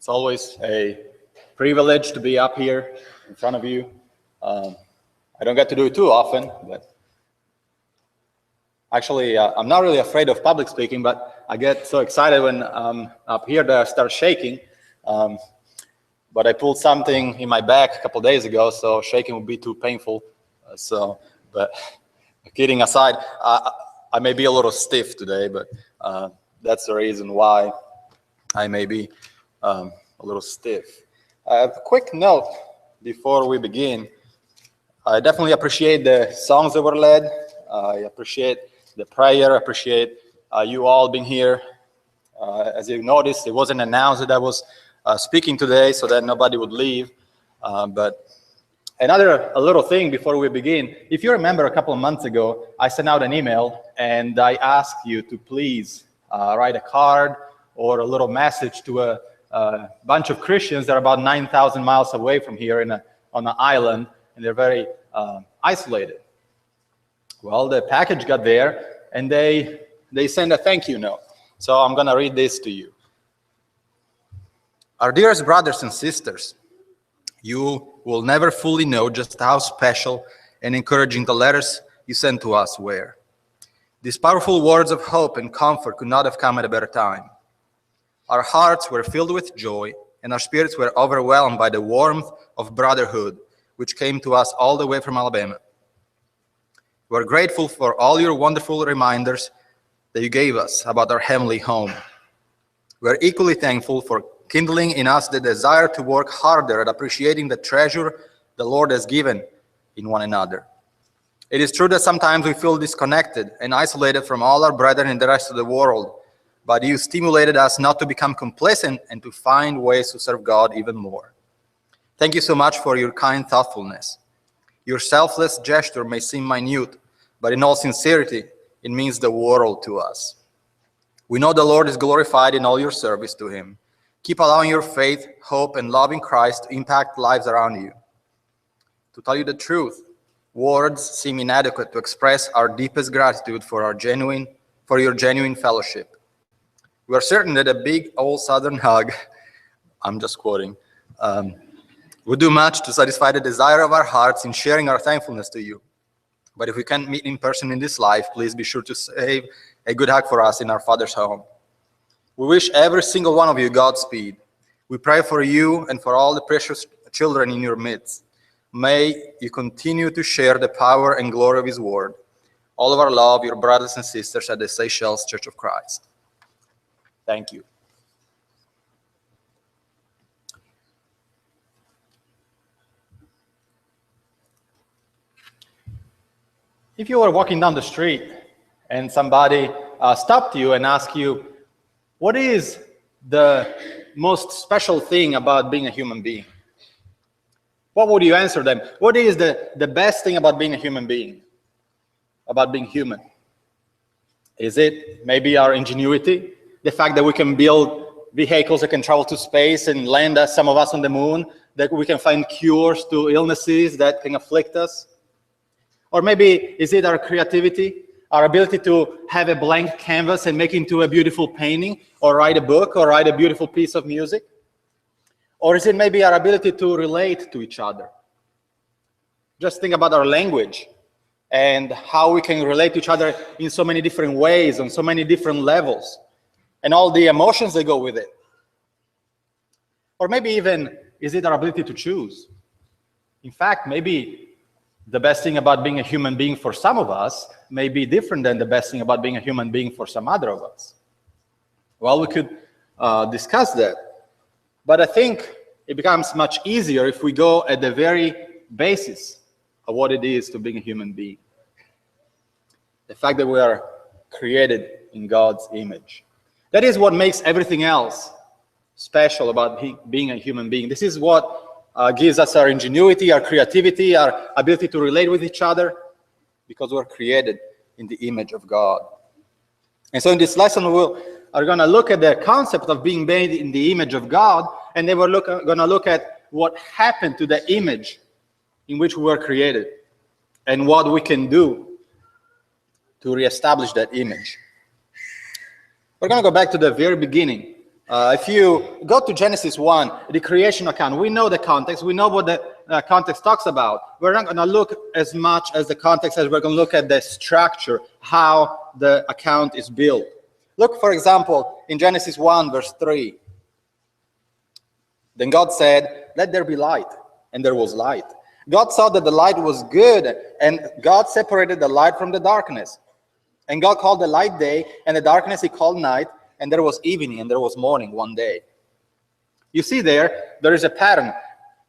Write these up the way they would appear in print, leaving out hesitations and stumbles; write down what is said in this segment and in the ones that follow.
It's always a privilege to be up here in front of you. I don't get to do it too often, but actually, I'm not really afraid of public speaking, but I get so excited when I'm up here that I start shaking. But I pulled something in my back a couple days ago, so shaking would be too painful. But kidding aside, I may be a little stiff today, but that's the reason why I may be a little stiff. A quick note before we begin. I definitely appreciate the songs that were led. I appreciate the prayer. I appreciate you all being here. As you noticed, it wasn't announced that I was speaking today so that nobody would leave. But a little thing before we begin. If you remember a couple of months ago, I sent out an email and I asked you to please write a card or a little message to a bunch of Christians that are about 9,000 miles away from here on an island, and they're very isolated. Well, the package got there, and they sent a thank you note. So I'm going to read this to you. Our dearest brothers and sisters, you will never fully know just how special and encouraging the letters you sent to us were. These powerful words of hope and comfort could not have come at a better time. Our hearts were filled with joy, and our spirits were overwhelmed by the warmth of brotherhood, which came to us all the way from Alabama. We're grateful for all your wonderful reminders that you gave us about our heavenly home. We're equally thankful for kindling in us the desire to work harder at appreciating the treasure the Lord has given in one another. It is true that sometimes we feel disconnected and isolated from all our brethren in the rest of the world, but you stimulated us not to become complacent and to find ways to serve God even more. Thank you so much for your kind thoughtfulness. Your selfless gesture may seem minute, but in all sincerity, it means the world to us. We know the Lord is glorified in all your service to Him. Keep allowing your faith, hope, and love in Christ to impact lives around you. To tell you the truth, words seem inadequate to express our deepest gratitude for your genuine fellowship. We are certain that a big old Southern hug, I'm just quoting, would do much to satisfy the desire of our hearts in sharing our thankfulness to you. But if we can't meet in person in this life, please be sure to save a good hug for us in our Father's home. We wish every single one of you Godspeed. We pray for you and for all the precious children in your midst. May you continue to share the power and glory of His word. All of our love, your brothers and sisters at the Seychelles Church of Christ. Thank you. If you were walking down the street and somebody stopped you and asked you, what is the most special thing about being a human being? What would you answer them? What is the best thing about being a human being? About being human? Is it maybe our ingenuity? The fact that we can build vehicles that can travel to space and land some of us on the moon? That we can find cures to illnesses that can afflict us? Or maybe is it our creativity? Our ability to have a blank canvas and make it into a beautiful painting, or write a book, or write a beautiful piece of music? Or is it maybe our ability to relate to each other? Just think about our language and how we can relate to each other in so many different ways, on so many different levels, and all the emotions that go with it. Or maybe even, is it our ability to choose? In fact, maybe the best thing about being a human being for some of us may be different than the best thing about being a human being for some other of us. Well, we could discuss that. But I think it becomes much easier if we go at the very basis of what it is to being a human being. The fact that we are created in God's image. That is what makes everything else special about being a human being. This is what gives us our ingenuity, our creativity, our ability to relate with each other, because we're created in the image of God. And so in this lesson, we are going to look at the concept of being made in the image of God, and then we're going to look at what happened to the image in which we were created and what we can do to reestablish that image. We're going to go back to the very beginning If you go to Genesis 1, the creation account, we know the context. We know what the context talks about. We're not going to look as much as the context as we're going to look at the structure, how the account is built. Look, for example, in Genesis 1, verse 3. Then God said, "Let there be light," and there was light. God saw that the light was good, and God separated the light from the darkness. And God called the light day, and the darkness he called night, and there was evening, and there was morning one day. You see there is a pattern.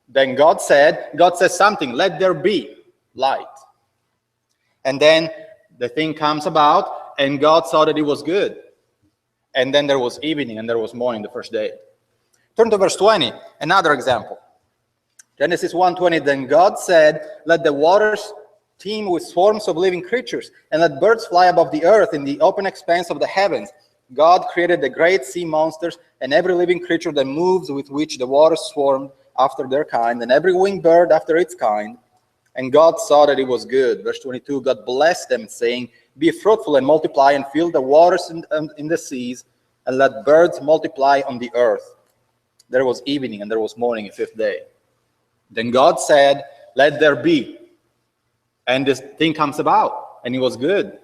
Then God says something, "Let there be light." And then the thing comes about, and God saw that it was good. And then there was evening, and there was morning the first day. Turn to verse 20, another example. Genesis 1:20, then God said, "Let the waters teem with swarms of living creatures, and let birds fly above the earth in the open expanse of the heavens." God created the great sea monsters and every living creature that moves, with which the waters swarmed after their kind, and every winged bird after its kind. And God saw that it was good. Verse 22, God blessed them, saying, "Be fruitful and multiply, and fill the waters in the seas, and let birds multiply on the earth." There was evening, and there was morning, the fifth day. Then God said, "Let there be." And this thing comes about, and it was good.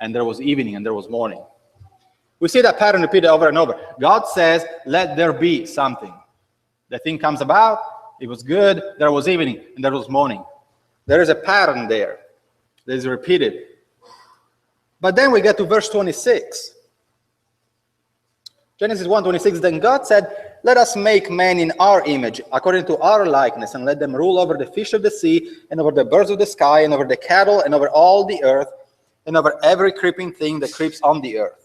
And there was evening, and there was morning. We see that pattern repeated over and over. God says, "Let there be something." The thing comes about, it was good, there was evening, and there was morning. There is a pattern there that is repeated. But then we get to verse 26. Genesis 1:26, then God said, "Let us make man in our image, according to our likeness, and let them rule over the fish of the sea, and over the birds of the sky, and over the cattle, and over all the earth, and over every creeping thing that creeps on the earth."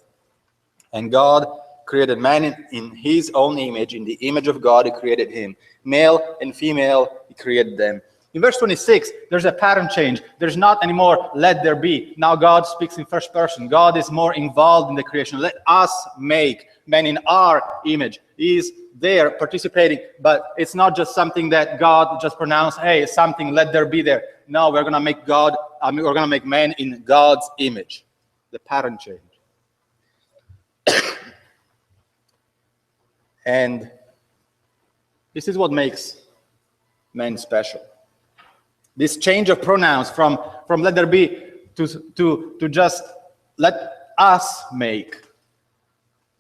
And God created man in his own image. In the image of God, he created him. Male and female, he created them. In verse 26, there's a pattern change. There's not anymore, "Let there be." Now God speaks in first person. God is more involved in the creation. Let us make man in our image. He's there participating, but it's not just something that God just pronounced, "Hey, something, let there be there." No, we're going to make we're going to make man in God's image. The pattern change. And this is what makes man special. This change of pronouns from "let there be" to just "let us make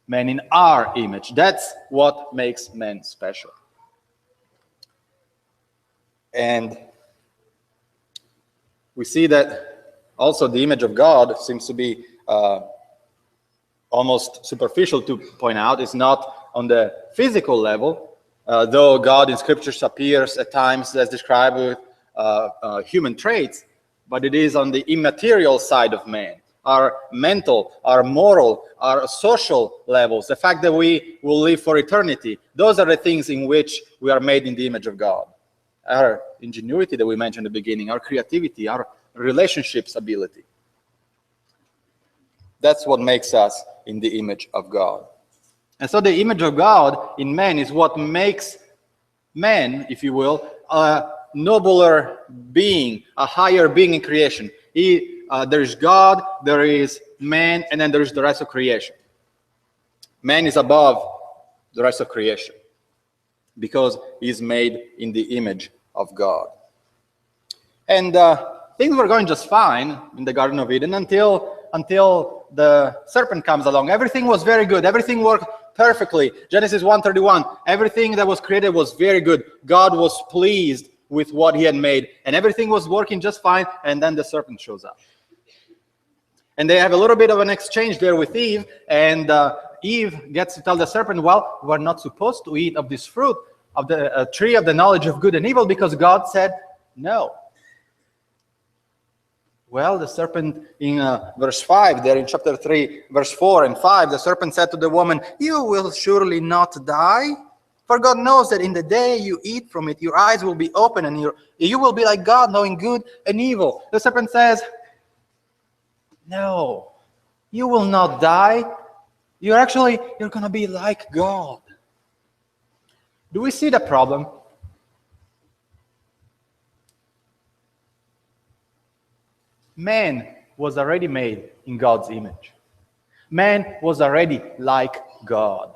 man in our image." That's what makes man special. And we see that also the image of God seems to be almost superficial to point out. It's not on the physical level, though God in scriptures appears at times as described with human traits, but it is on the immaterial side of man. Our mental, our moral, our social levels, the fact that we will live for eternity, those are the things in which we are made in the image of God. Our ingenuity that we mentioned at the beginning, our creativity, our relationships ability. That's what makes us in the image of God. And so the image of God in man is what makes man, if you will, a nobler being, a higher being in creation. There is God, there is man, and then there is the rest of creation. Man is above the rest of creation because he is made in the image of God. And things were going just fine in the Garden of Eden until the serpent comes along. Everything was very good. Everything worked perfectly. Genesis 1:31, everything that was created was very good. God was pleased with what he had made, and everything was working just fine, and then the serpent shows up. And they have a little bit of an exchange there with Eve, and Eve gets to tell the serpent, "Well, we're not supposed to eat of this fruit, of the tree of the knowledge of good and evil, because God said no." Well, the serpent in verse 5, there in chapter 3, verse 4 and 5, the serpent said to the woman, "You will surely not die. For God knows that in the day you eat from it, your eyes will be open and you will be like God, knowing good and evil." The serpent says, "No, you will not die. You're going to be like God." Do we see the problem? Man was already made in God's image. Man was already like God.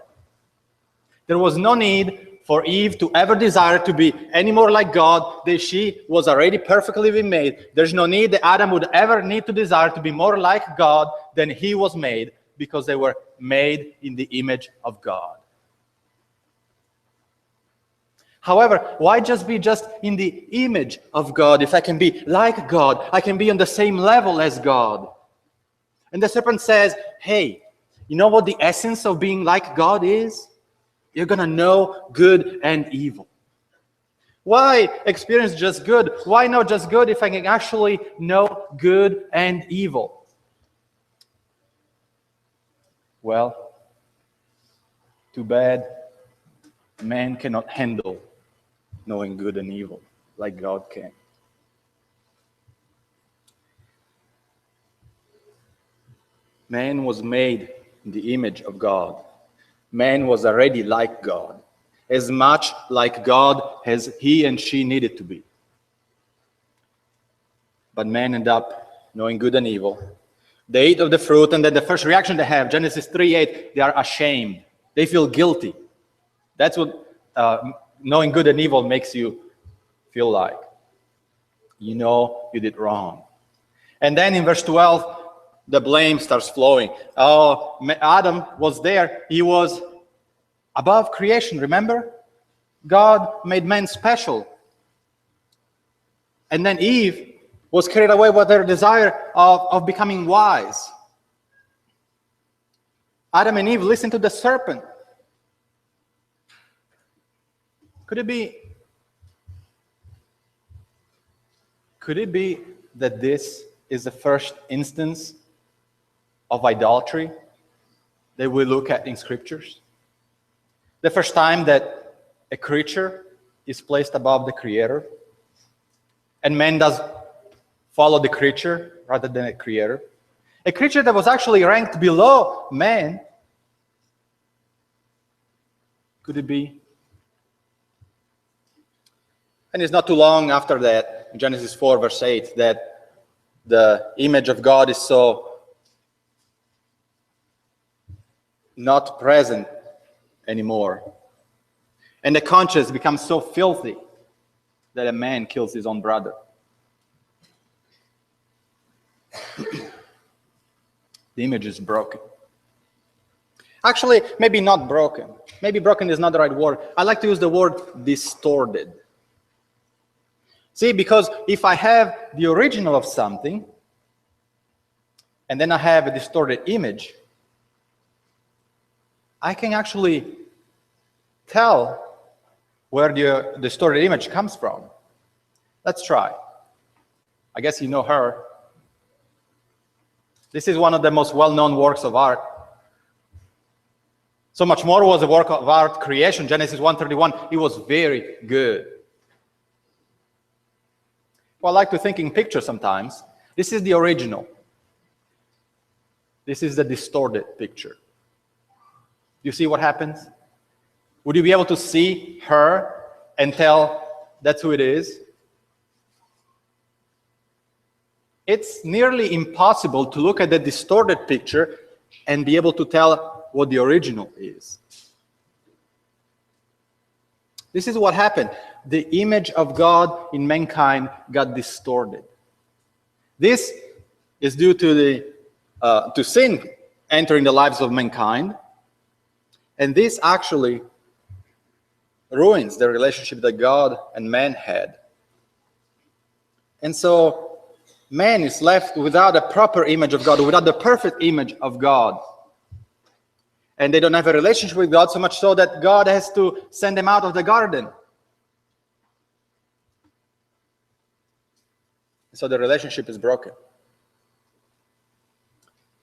There was no need for Eve to ever desire to be any more like God. That she was already perfectly made. There's no need that Adam would ever need to desire to be more like God than he was made, because they were made in the image of God. However, why just be just in the image of God if I can be like God? I can be on the same level as God. And the serpent says, hey, you know what the essence of being like God is? You're going to know good and evil. Why experience just good? Why know just good if I can actually know good and evil? Well, too bad man cannot handle knowing good and evil like God can. Man was made in the image of God. Man was already like God, as much like God as he and she needed to be. But man ended up knowing good and evil. They ate of the fruit, and then the first reaction they have, Genesis 3:8, they are ashamed. They feel guilty. That's what knowing good and evil makes you feel like. You know you did wrong. And then in verse 12, the blame starts flowing. Oh, Adam was there. He was above creation, remember? God made man special. And then Eve was carried away with their desire of becoming wise. Adam and Eve listened to the serpent. Could it be that this is the first instance of idolatry that we look at in scriptures? The first time that a creature is placed above the creator, and man does follow the creature rather than a creator. A creature that was actually ranked below man. Could it be? And it's not too long after that, in Genesis 4, verse 8, that the image of God is so not present anymore. And the conscience becomes so filthy that a man kills his own brother. The image is broken. Actually, maybe not broken. Maybe broken is not the right word. I like to use the word distorted. See, because if I have the original of something, and then I have a distorted image, I can actually tell where the distorted image comes from. Let's try. I guess you know her. This is one of the most well-known works of art. So much more was a work of art creation, Genesis 1:31. It was very good. Well, I like to think in pictures sometimes. This is the original. This is the distorted picture. You see what happens? Would you be able to see her and tell that's who it is? It's nearly impossible to look at the distorted picture and be able to tell what the original is. This is what happened. The image of God in mankind got distorted. This is due to sin entering the lives of mankind. And this actually ruins the relationship that God and man had. And so man is left without a proper image of God, without the perfect image of God. And they don't have a relationship with God, so much so that God has to send them out of the garden. So the relationship is broken.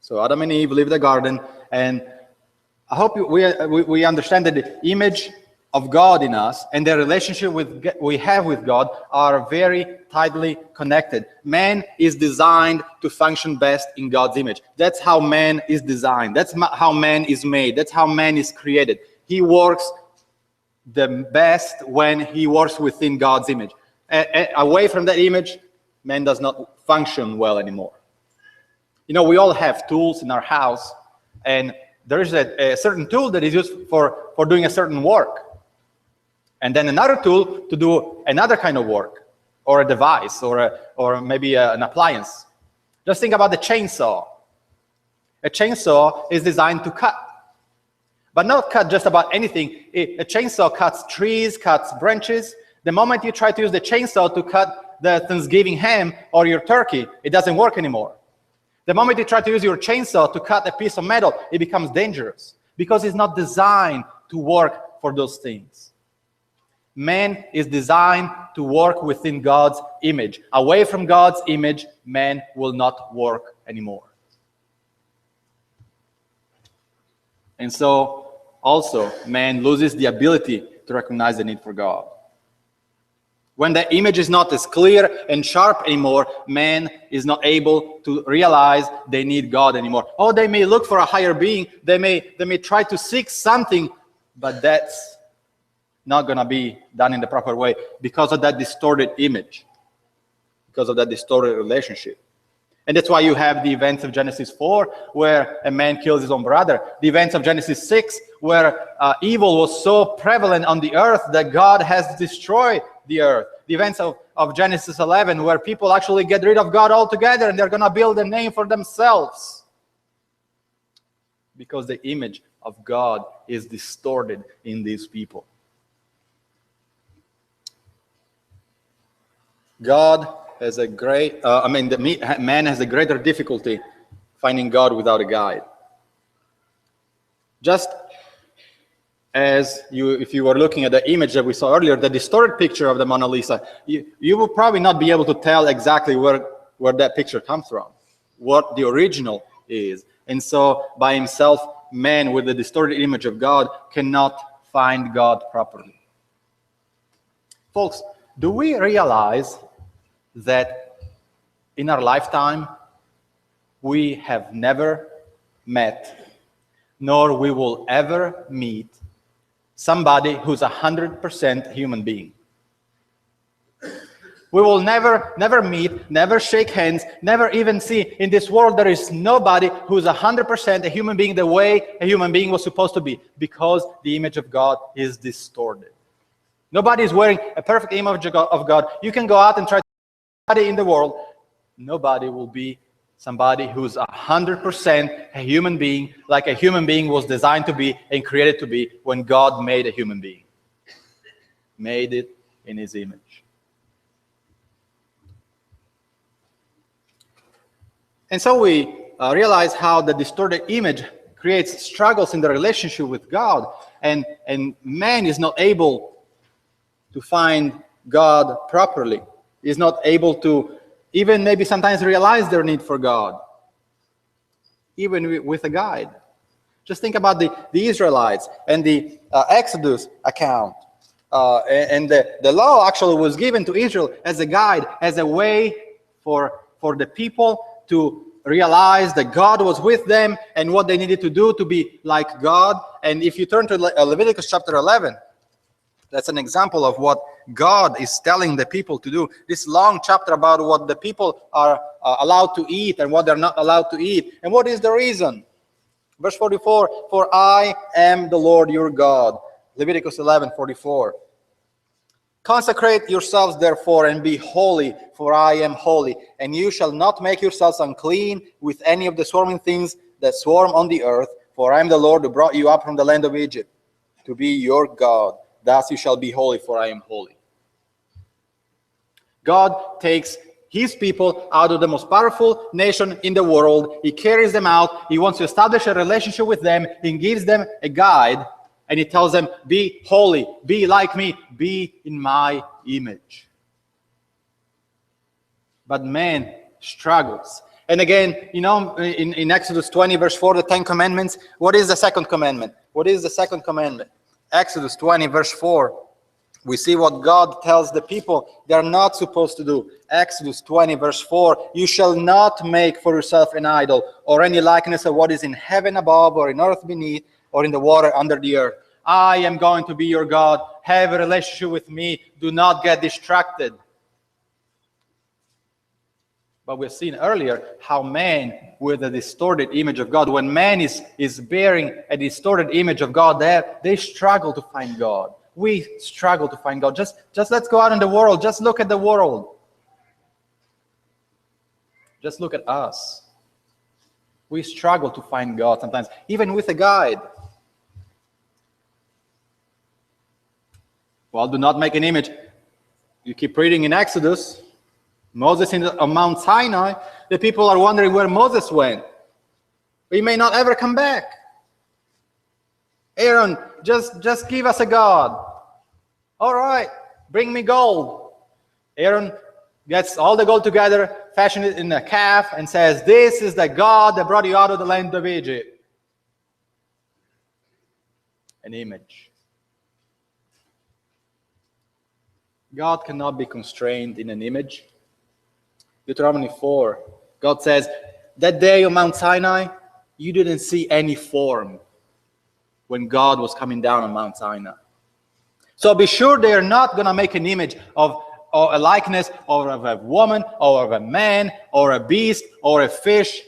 So Adam and Eve leave the garden, and I hope we understand that the image of God in us and the relationship we have with God are very tightly connected. Man is designed to function best in God's image. That's how man is designed. That's how man is made. That's how man is created. He works the best when he works within God's image. Away from that image, man does not function well anymore. You know, we all have tools in our house, and there is a certain tool that is used for doing a certain work. And then another tool to do another kind of work, or a device, or maybe an appliance. Just think about the chainsaw. A chainsaw is designed to cut, but not cut just about anything. A chainsaw cuts trees, cuts branches. The moment you try to use the chainsaw to cut the Thanksgiving ham or your turkey, it doesn't work anymore. The moment you try to use your chainsaw to cut a piece of metal, it becomes dangerous because it's not designed to work for those things. Man is designed to work within God's image. Away from God's image, man will not work anymore. And so, also, man loses the ability to recognize the need for God. When the image is not as clear and sharp anymore, man is not able to realize they need God anymore. Oh, they may look for a higher being. They may try to seek something, but that's not going to be done in the proper way because of that distorted image, because of that distorted relationship. And that's why you have the events of Genesis 4, where a man kills his own brother. The events of Genesis 6, where evil was so prevalent on the earth that God has destroyed the earth. The events of Genesis 11, where people actually get rid of God altogether and they're going to build a name for themselves. Because the image of God is distorted in these people. God has a great, man has a greater difficulty finding God without a guide. Just as if you were looking at the image that we saw earlier, the distorted picture of the Mona Lisa, you will probably not be able to tell exactly where that picture comes from, what the original is. And so by himself, man with the distorted image of God cannot find God properly. Folks, do we realize that in our lifetime, we have never met, nor we will ever meet somebody who's 100% human being? We will never meet, never shake hands, never even see. In this world, there is nobody who's 100% a human being the way a human being was supposed to be, because the image of God is distorted. Nobody is wearing a perfect image of God. You can go out and try to in the world, nobody will be somebody who's 100% a human being, like a human being was designed to be and created to be when God made a human being. Made it in his image. And so we realize how the distorted image creates struggles in the relationship with God, and man is not able to find God properly. Is not able to even maybe sometimes realize their need for God, even with a guide. Just think about the Israelites and the Exodus account. And the law actually was given to Israel as a guide, as a way for the people to realize that God was with them and what they needed to do to be like God. And if you turn to Leviticus chapter 11, that's an example of what God is telling the people to do. This long chapter about what the people are allowed to eat and what they're not allowed to eat. And what is the reason? Verse 44, for I am the Lord your God. Leviticus 11:44. Consecrate yourselves therefore and be holy, for I am holy. And you shall not make yourselves unclean with any of the swarming things that swarm on the earth. For I am the Lord who brought you up from the land of Egypt to be your God. Thus you shall be holy, for I am holy. God takes his people out of the most powerful nation in the world. He carries them out. He wants to establish a relationship with them. He gives them a guide, and he tells them, be holy, be like me, be in my image. But man struggles. And again, in Exodus 20, verse 4, the 10 Commandments, what is the second commandment? What is the second commandment? Exodus 20, verse 4, we see what God tells the people they're not supposed to do. Exodus 20, verse 4, you shall not make for yourself an idol or any likeness of what is in heaven above or in earth beneath or in the water under the earth. I am going to be your God. Have a relationship with me. Do not get distracted. But we've seen earlier how man with a distorted image of God, when man is bearing a distorted image of God, they struggle to find God. We struggle to find God. Just let's go out in the world. Just look at the world. Just look at us. We struggle to find God sometimes, even with a guide. Well, do not make an image. You keep reading in Exodus, Moses on Mount Sinai, the people are wondering where Moses went. He may not ever come back. Aaron, just give us a God. All right, bring me gold. Aaron gets all the gold together, fashions it in a calf, and says, "This is the God that brought you out of the land of Egypt." An image. God cannot be constrained in an image. Deuteronomy 4, God says, that day on Mount Sinai, you didn't see any form when God was coming down on Mount Sinai. So be sure they are not going to make an image of or a likeness or of a woman or of a man or a beast or a fish.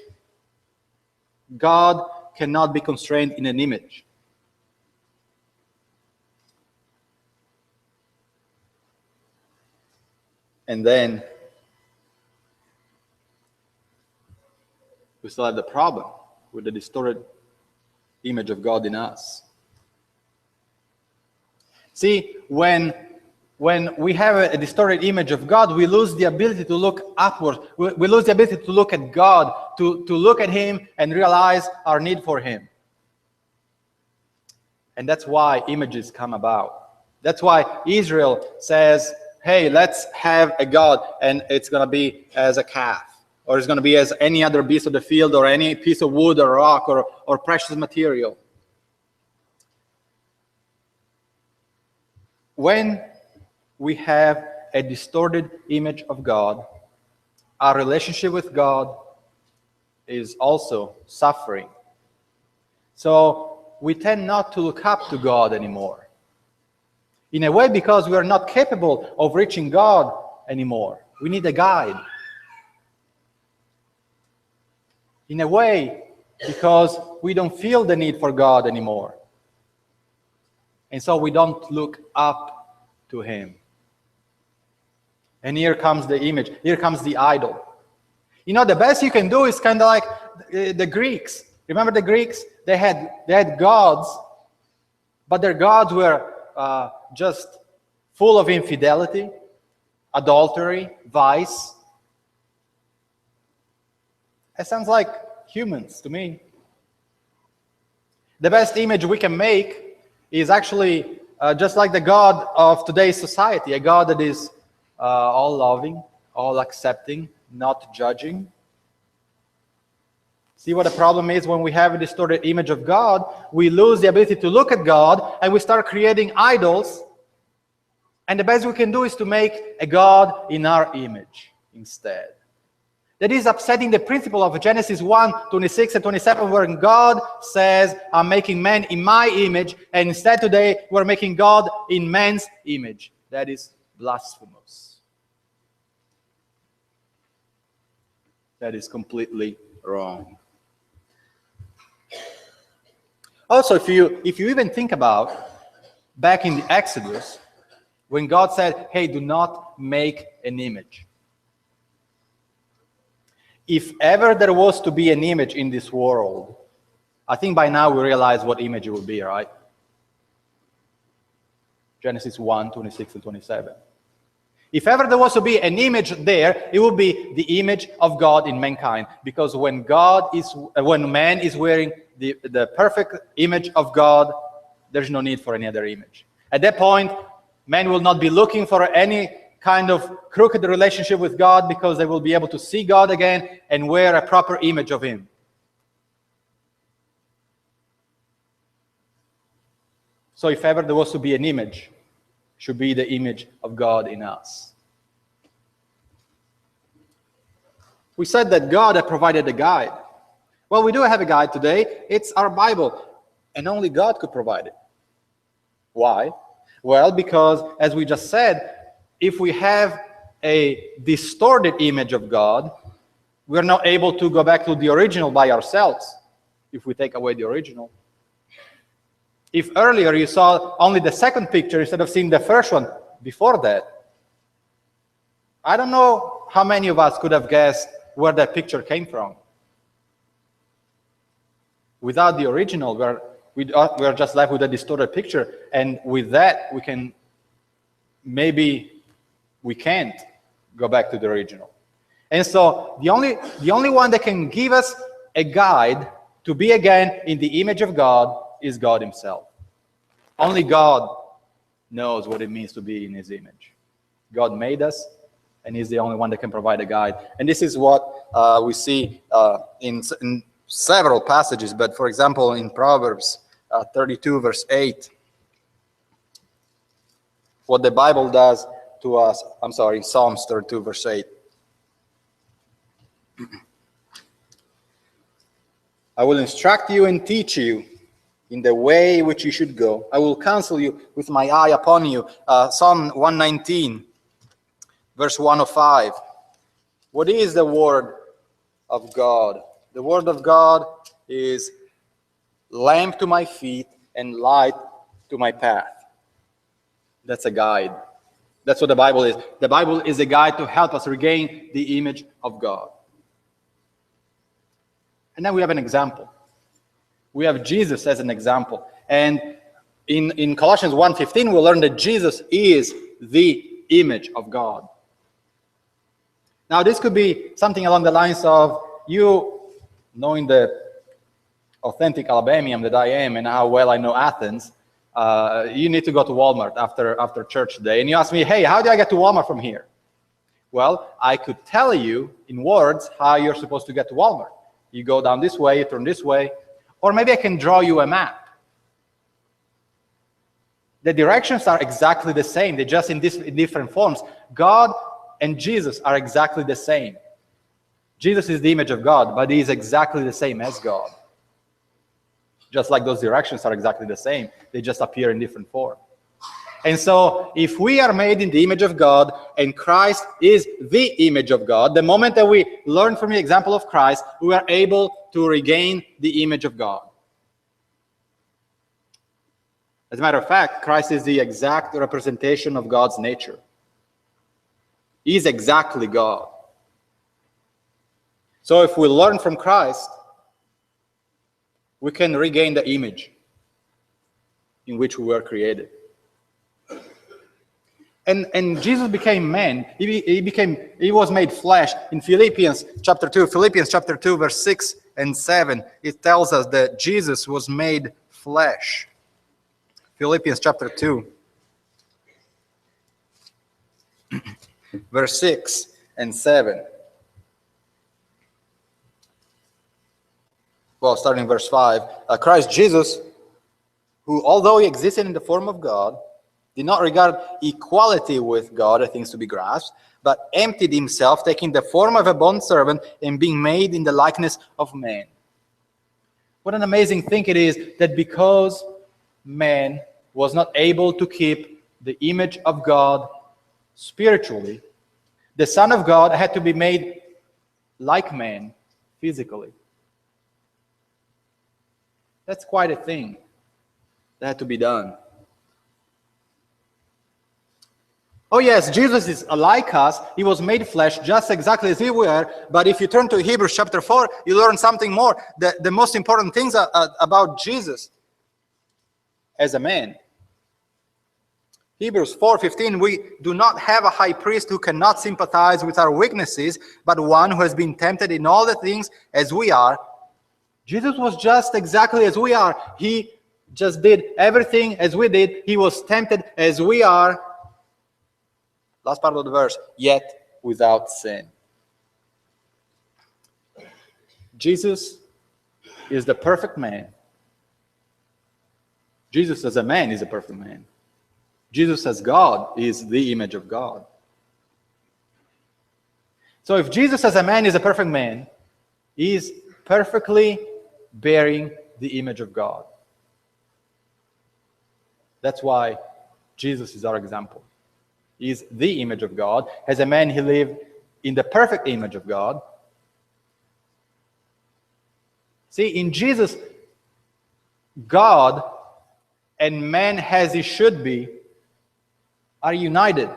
God cannot be constrained in an image. And then we still have the problem with the distorted image of God in us. See, when we have a distorted image of God, we lose the ability to look upward. We lose the ability to look at God, to look at Him and realize our need for Him. And that's why images come about. That's why Israel says, hey, let's have a God, and it's going to be as a calf. Or it's going to be as any other beast of the field, or any piece of wood or rock or precious material. When we have a distorted image of God, our relationship with God is also suffering. So we tend not to look up to God anymore. In a way, because we are not capable of reaching God anymore. We need a guide. In a way, because we don't feel the need for God anymore. And so we don't look up to Him. And here comes the image. Here comes the idol. You know, the best you can do is kind of like the Greeks. Remember the Greeks? They had gods, but their gods were just full of infidelity, adultery, vice. It sounds like humans to me. The best image we can make is actually just like the God of today's society, a God that is all loving, all accepting, not judging. See what the problem is when we have a distorted image of God? We lose the ability to look at God and we start creating idols. And the best we can do is to make a God in our image instead. That is upsetting the principle of Genesis 1:26 and 27, where God says, I'm making man in my image, and instead today we're making God in man's image. That is blasphemous. That is completely wrong. Also, if you even think about back in the Exodus, when God said, hey, do not make an image. If ever there was to be an image in this world, I think by now we realize what image it would be, right? Genesis 1:26 and 27. If ever there was to be an image there, it would be the image of God in mankind. Because when man is wearing the perfect image of God, there's no need for any other image. At that point, man will not be looking for any kind of crooked relationship with God, because they will be able to see God again and wear a proper image of Him. So if ever there was to be an image, it should be the image of God in us. We said that God had provided a guide. Well, we do have a guide today. It's our Bible, and only God could provide it. Why? Well, because, as we just said, if we have a distorted image of God, We're not able to go back to the original by ourselves if we take away the original. If earlier you saw only the second picture instead of seeing the first one before that, I don't know how many of us could have guessed where that picture came from. Without the original, we're just left with a distorted picture, and with that, we can't go back to the original. And so the only one that can give us a guide to be again in the image of God is God himself. Only God knows what it means to be in his image. God made us, and he's the only one that can provide a guide. And this is what we see in several passages, but for example, in Proverbs 32, verse 8, what the Bible does to us, Psalms 32, verse 8. I will instruct you and teach you in the way which you should go. I will counsel you with my eye upon you. Psalm 119, verse 105. What is the word of God? The word of God is lamp to my feet and light to my path. That's a guide. That's what the Bible is. The Bible is a guide to help us regain the image of God. And then we have an example. We have Jesus as an example. And in Colossians 1:15, we learn that Jesus is the image of God. Now, this could be something along the lines of you knowing the authentic Alabamian that I am and how well I know Athens. You need to go to Walmart after church today. And you ask me, hey, how do I get to Walmart from here? Well, I could tell you in words how you're supposed to get to Walmart. You go down this way, you turn this way, or maybe I can draw you a map. The directions are exactly the same. They're just in different forms. God and Jesus are exactly the same. Jesus is the image of God, but he is exactly the same as God. Just like those directions are exactly the same. They just appear in different form. And so if we are made in the image of God and Christ is the image of God, the moment that we learn from the example of Christ, we are able to regain the image of God. As a matter of fact, Christ is the exact representation of God's nature. He is exactly God. So if we learn from Christ, we can regain the image in which we were created. And Jesus became man. He was made flesh. In Philippians chapter 2, verse 6 and 7, it tells us that Jesus was made flesh. Philippians chapter 2, verse 6 and 7. Well, starting in verse 5. Christ Jesus, who although he existed in the form of God, did not regard equality with God as things to be grasped, but emptied himself, taking the form of a bondservant and being made in the likeness of man. What an amazing thing it is that because man was not able to keep the image of God spiritually, the Son of God had to be made like man physically. That's quite a thing that had to be done. Oh yes, Jesus is like us. He was made flesh just exactly as we were. But if you turn to Hebrews chapter 4, you learn something more. The most important things about Jesus as a man. Hebrews 4:15, we do not have a high priest who cannot sympathize with our weaknesses, but one who has been tempted in all the things as we are. Jesus was just exactly as we are. He just did everything as we did. He was tempted as we are. Last part of the verse, yet without sin. Jesus is the perfect man. Jesus as a man is a perfect man. Jesus as God is the image of God. So if Jesus as a man is a perfect man, he is perfectly bearing the image of God. That's why Jesus is our example. He is the image of God. As a man, he lived in the perfect image of God. See, in Jesus, God and man as he should be are united.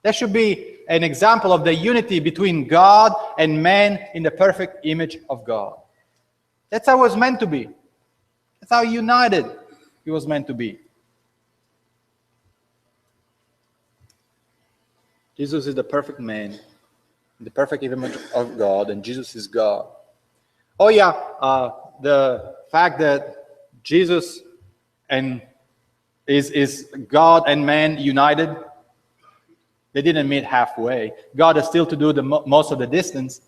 That should be an example of the unity between God and man in the perfect image of God. That's how it was meant to be. That's how united he was meant to be. Jesus is the perfect man, the perfect image of God, and Jesus is God. Oh yeah, the fact that Jesus and is God and man united, they didn't meet halfway. God has still to do the most of the distance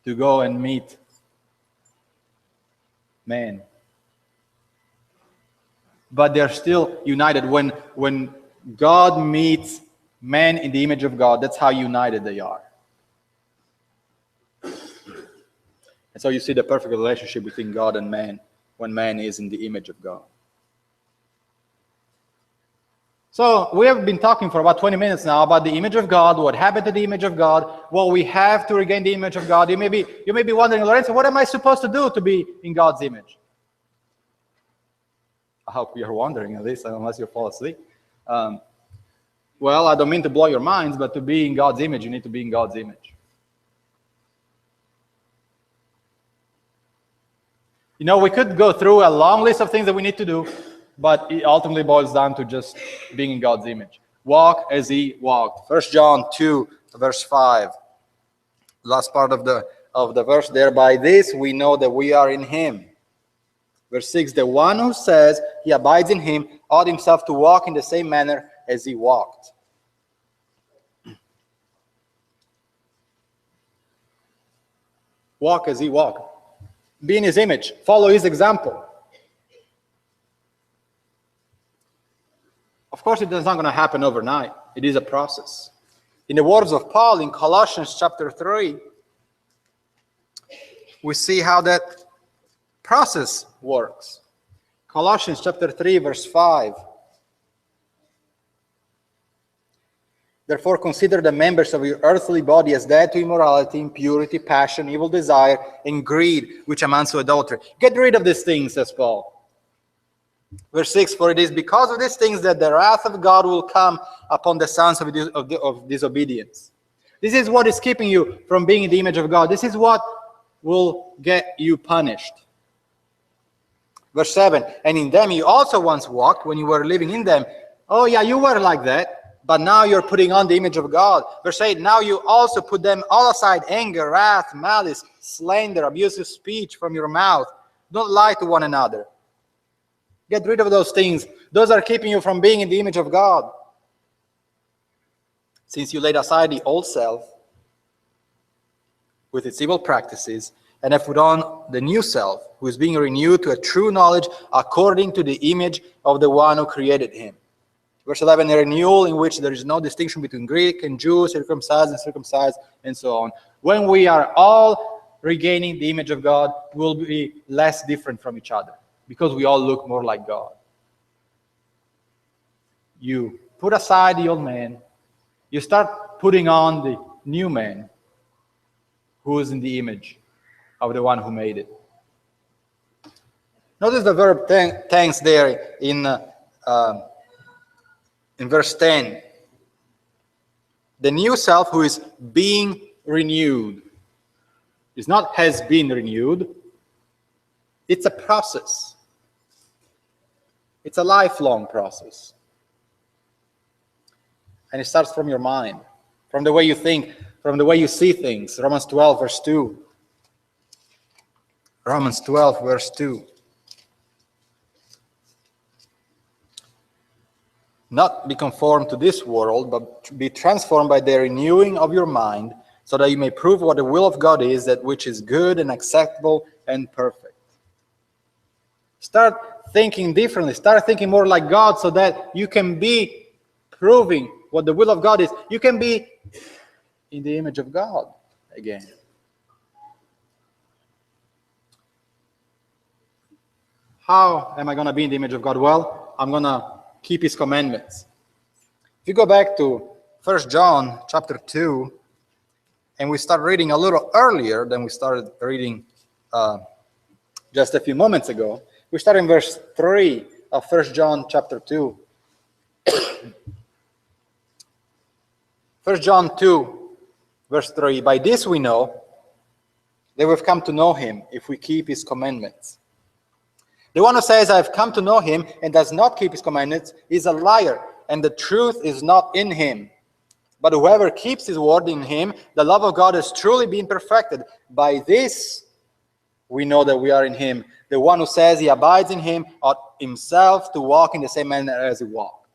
to go and meet man. But they're still united. When God meets man in the image of God, that's how united they are. And so you see the perfect relationship between God and man when man is in the image of God. So we have been talking for about 20 minutes now about the image of God, what happened to the image of God, what we have to regain the image of God. You may be wondering, Lorenzo, what am I supposed to do to be in God's image? I hope you're wondering at least, unless you fall asleep. Well, I don't mean to blow your minds, but to be in God's image, you need to be in God's image. You know, we could go through a long list of things that we need to do, but it ultimately boils down to just being in God's image. Walk as he walked. 1 John 2, verse 5. Last part of the verse there. By this we know that we are in him. Verse 6, the one who says he abides in him ought himself to walk in the same manner as he walked. Walk as he walked. Be in his image. Follow his example. Of course, it is not going to happen overnight. It is a process. In the words of Paul in Colossians chapter 3, we see how that process works. Colossians chapter 3, verse 5. Therefore, consider the members of your earthly body as dead to immorality, impurity, passion, evil desire, and greed, which amounts to adultery. Get rid of these things, says Paul. Verse 6, for it is because of these things that the wrath of God will come upon the sons of disobedience. This is what is keeping you from being in the image of God. This is what will get you punished. Verse 7, and in them you also once walked when you were living in them. Oh yeah, you were like that, but now you're putting on the image of God. Verse 8, now you also put them all aside, anger, wrath, malice, slander, abusive speech from your mouth. Don't lie to one another. Get rid of those things. Those are keeping you from being in the image of God. Since you laid aside the old self with its evil practices and have put on the new self, who is being renewed to a true knowledge according to the image of the one who created him. Verse 11, a renewal in which there is no distinction between Greek and Jew, circumcised and circumcised, and so on. When we are all regaining the image of God, we'll be less different from each other, because we all look more like God. You put aside the old man, you start putting on the new man, who is in the image of the one who made it. Notice the verb thanks there in verse 10. The new self who is being renewed. It's not has been renewed. It's a process. It's a lifelong process. And it starts from your mind, from the way you think, from the way you see things. Romans 12, verse 2. Romans 12, verse 2. Not be conformed to this world, but be transformed by the renewing of your mind, so that you may prove what the will of God is, that which is good and acceptable and perfect. Start thinking differently. Start thinking more like God, so that you can be proving what the will of God is. You can be in the image of God again. How am I going to be in the image of God? Well, I'm going to keep his commandments. If you go back to 1 John chapter 2 And we start reading a little earlier than we started reading just a few moments ago. We start in verse 3 of 1 John chapter 2. 1 John 2, verse 3. By this we know that we've come to know him if we keep his commandments. The one who says, I have come to know him and does not keep his commandments is a liar, and the truth is not in him. But whoever keeps his word, in him, the love of God has truly been perfected. By this we know that we are in him. The one who says he abides in him ought himself to walk in the same manner as he walked.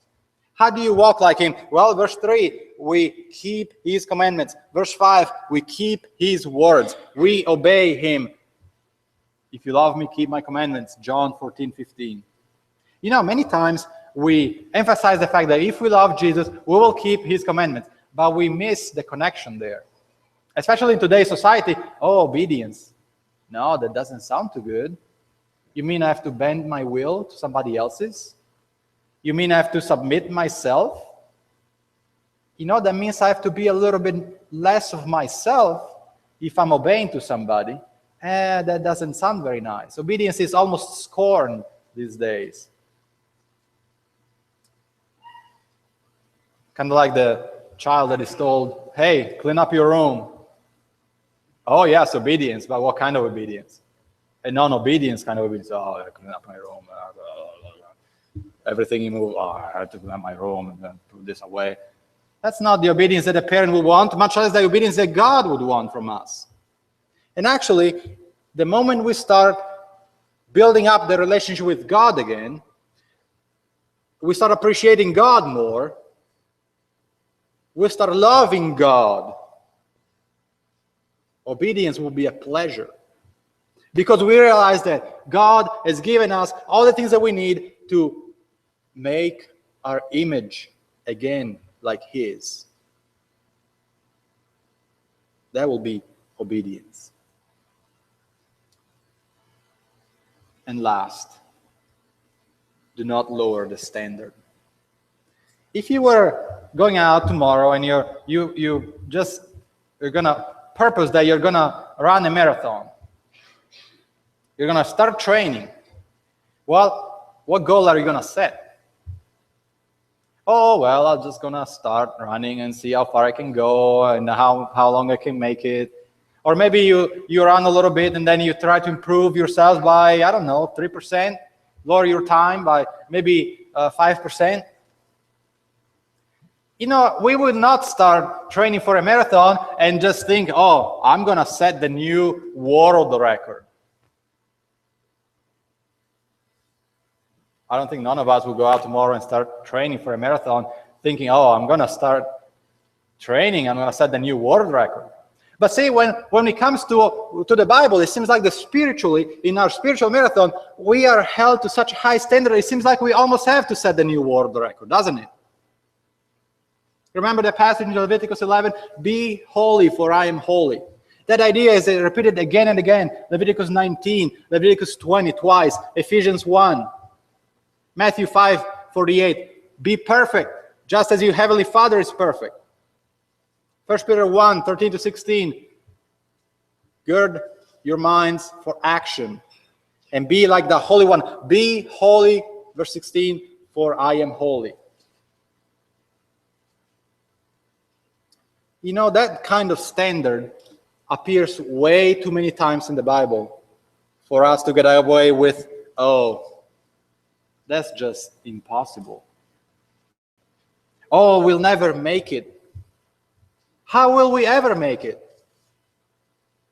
How do you walk like him? Well, verse 3, we keep his commandments. Verse 5, we keep his words. We obey him. If you love me, keep my commandments. John 14:15. You know, many times we emphasize the fact that if we love Jesus, we will keep his commandments. But we miss the connection there. Especially in today's society. Oh, obedience. No, that doesn't sound too good. You mean I have to bend my will to somebody else's? You mean I have to submit myself? You know, that means I have to be a little bit less of myself if I'm obeying to somebody. That doesn't sound very nice. Obedience is almost scorned these days. Kind of like the child that is told, hey, clean up your room. Oh, yes, obedience, but what kind of obedience? A non-obedience kind of obedience. Oh, I clean up my room. Everything you move, oh, I have to clean up my room and then put this away. That's not the obedience that a parent would want, much less the obedience that God would want from us. And actually, the moment we start building up the relationship with God again, we start appreciating God more, we start loving God, obedience will be a pleasure. Because we realize that God has given us all the things that we need to make our image again like his. That will be obedience. And last, do not lower the standard. If you were going out tomorrow and you're gonna purpose that you're gonna run a marathon, you're gonna start training. Well, what goal are you gonna set? Oh, well, I'm just gonna start running and see how far I can go and how long I can make it. Or maybe you run a little bit and then you try to improve yourself by, I don't know, 3%, lower your time by maybe 5%. You know, we would not start training for a marathon and just think, oh, I'm going to set the new world record. I don't think none of us will go out tomorrow and start training for a marathon thinking, oh, I'm going to start training, I'm going to set the new world record. But see, when it comes to the Bible, it seems like in our spiritual marathon, we are held to such high standard, it seems like we almost have to set the new world record, doesn't it? Remember the passage in Leviticus 11, be holy for I am holy. That idea is repeated again and again. Leviticus 19, Leviticus 20 twice, Ephesians 1, Matthew 5:48, be perfect, just as your heavenly Father is perfect. 1 Peter 1, 13-16, gird your minds for action and be like the Holy One. Be holy, verse 16, for I am holy. You know, that kind of standard appears way too many times in the Bible for us to get away with, oh, that's just impossible. Oh, we'll never make it. How will we ever make it?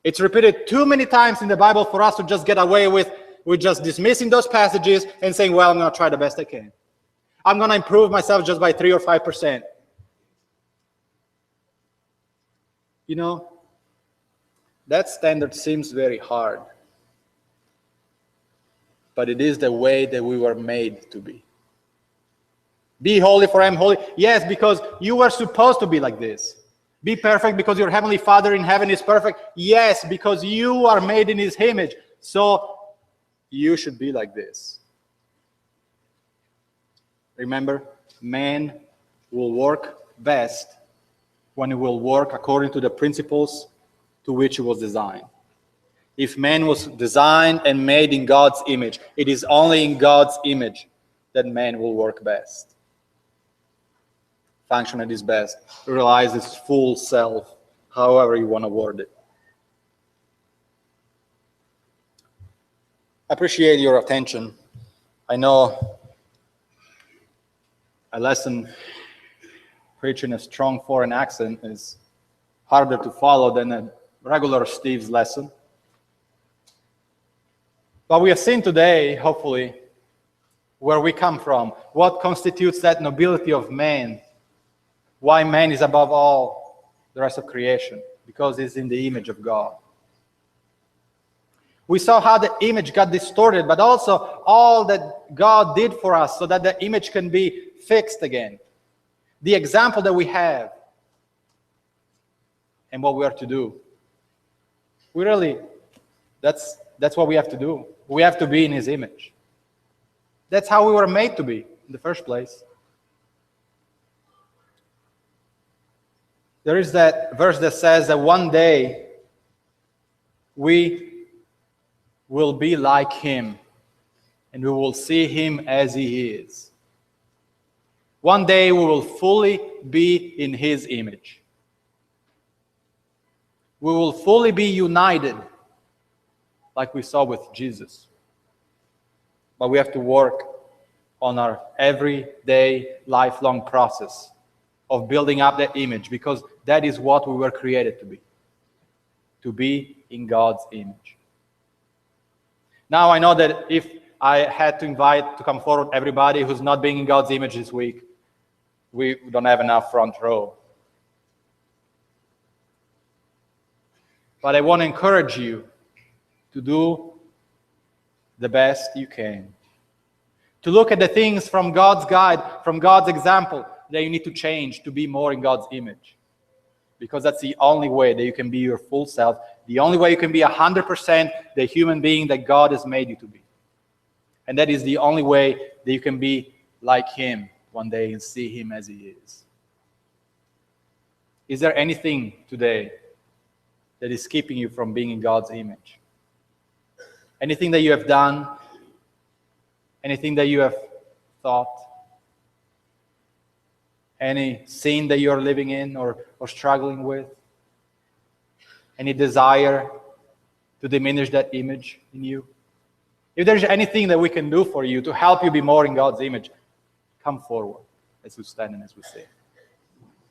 It's repeated too many times in the Bible for us to just get away with just dismissing those passages and saying, well, I'm going to try the best I can. I'm going to improve myself just by 3 or 5%. You know, that standard seems very hard. But it is the way that we were made to be. Be holy for I am holy. Yes, because you were supposed to be like this. Be perfect because your heavenly Father in heaven is perfect. Yes, because you are made in his image. So you should be like this. Remember, man will work best when it will work according to the principles to which it was designed. If man was designed and made in God's image, it is only in God's image that man will work best, function at his best, realize his full self, however you want to word it. I appreciate your attention. I know a lesson preaching a strong foreign accent is harder to follow than a regular Steve's lesson. But we have seen today, hopefully, where we come from, what constitutes that nobility of man, why man is above all the rest of creation, because he's in the image of God. We saw how the image got distorted, but also all that God did for us so that the image can be fixed again. The example that we have and what we are to do. That's what we have to do. We have to be in his image. That's how we were made to be in the first place. There is that verse that says that one day we will be like him and we will see him as he is. One day we will fully be in his image. We will fully be united like we saw with Jesus. But we have to work on our everyday, lifelong process of building up that image, because that is what we were created to be in God's image. Now I know that if I had to invite to come forward everybody who's not being in God's image this week, we don't have enough front row. But I want to encourage you to do the best you can. To look at the things from God's guide, from God's example, that you need to change to be more in God's image. Because that's the only way that you can be your full self, the only way you can be 100% the human being that God has made you to be. And that is the only way that you can be like him one day and see him as he is. Is there anything today that is keeping you from being in God's image? Anything that you have done? Anything that you have thought? Any sin that you are living in or struggling with? Any desire to diminish that image in you? If there's anything that we can do for you to help you be more in God's image, come forward as we stand and as we sing.